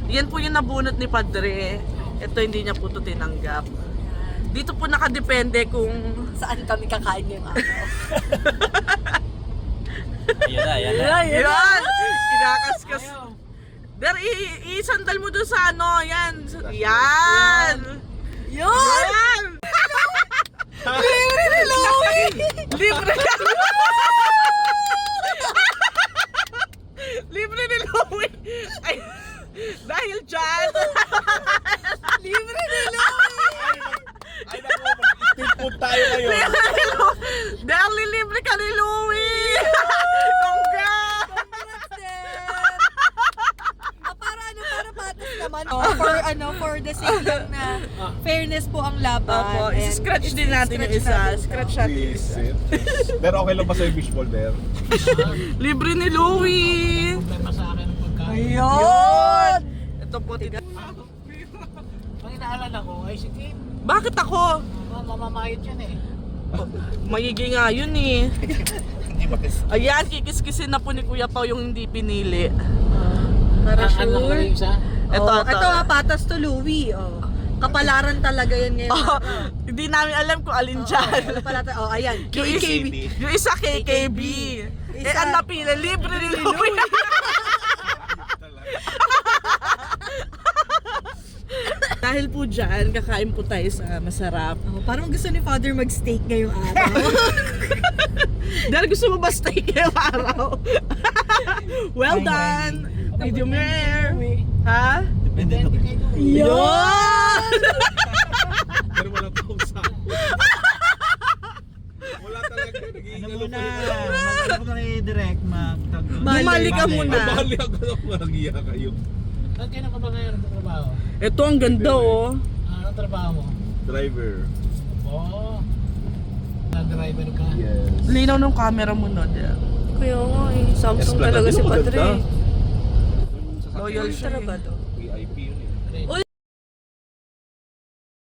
Yan po yung nabunot ni Padre. Ito hindi niya po ito tinanggap. Dito po nakadepende kung Saan kami kakain yung araw? Ayan na. yan! Kinakaskas. Der, isandal mo doon sa ano, yan. Yan! Yan! Libre ni Louie! Libre Libre ni Louie! Ay, dahil dyan! Libre ni Louie! Ay naku, mag-street food tayo ngayon. Dahil libre ka ni Louie! Congrats! Para patas naman. For the sake lang na fairness po ang laban. Opo, And scratch din natin yung i-scratch isa. natin to. Scratch natin yung isa. Pero okay lang ba sa'yo fishball there? Libre ni Louie! Problema sa akin ang pagkain. Ayun! Ito po, Ang inaalala ko ay si Kim. bakit ako? Mamamayot yan eh. Magiging nga yun eh. Hindi ba kasi? Ayan, kikiskisin na po ni Kuya Pao yung hindi pinili. Para Ano ko sure. yung isa? Ito, Oh, ito. ito patas to Louie. Oh. Kapalaran talaga yan ngayon. Oh, hindi namin alam kung alin dyan. Ano pala oh, ayan. Yung isa, KKB. yung isa KKB. Eh, Isa- ang napili, libre ni Louie. Dahil po dyan, kakain po tayo sa masarap. Oh, parang gusto ni Father mag-steak ngayong araw. Dahil gusto mo ba steak ngayong araw? Well done! Medium rare! Ha? Depende na. Yun! Pero wala pa akong sa. Wala talaga. Ano muna, mag-ano ko na kay Direk, Bumalik ka muna. Mabali ako na mananghiya kayo. Saan ka pa ba ngayon ang trabaho? Ito ang ganda oh. Anong trabaho mo? Driver. Oo. Na-driver ka. Yes. Linaw ng camera mo no. Kaya nga eh. Samsung talaga si Padre. Loyal siya. Ultra ba to? VIP yun eh. Ul